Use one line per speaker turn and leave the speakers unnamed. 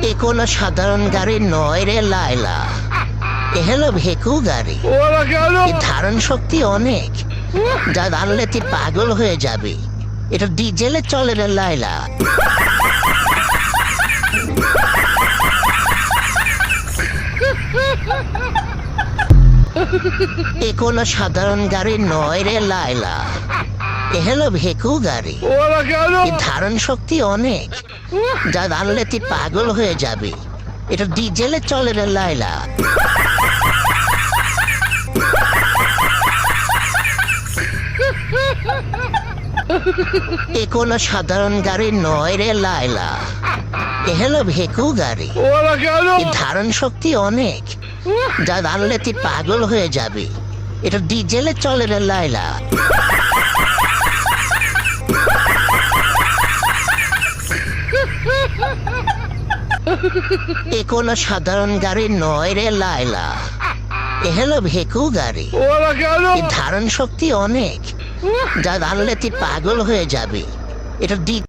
এ কোনো সাধারণ গাড়ি নয় রে লায়লা, এ হলো ভেকু গাড়ি। এর ধারণ শক্তি অনেক, যা আনলে তুই পাগল হয়ে যাবি। এটা ডিজেলে চলে রে লায়লা। এ কোনো সাধারণ গাড়ি নয় রে লায়লা, এ হলো ভেকু গাড়ি। এর ধারণ শক্তি অনেক, যা আনলে তুই পাগল হয়ে যাবি। এটা ডিজেলে চলে রে লায়লা। এ কোনো সাধারণ গাড়ি নয় রে লায়লা, এ হলো ভেকু গাড়ি। এর ধারণ শক্তি অনেক, যা আনলে তুই পাগল হয়ে যাবি। এটা ডিজেলে চলে রে লায়লা। এ কোনো সাধারণ গাড়ি নয় রে লায়লা, এ হলো ভেকু গাড়ি। এর ধারণ শক্তি অনেক, যা আনলে তুই পাগল হয়ে যাবি। এটা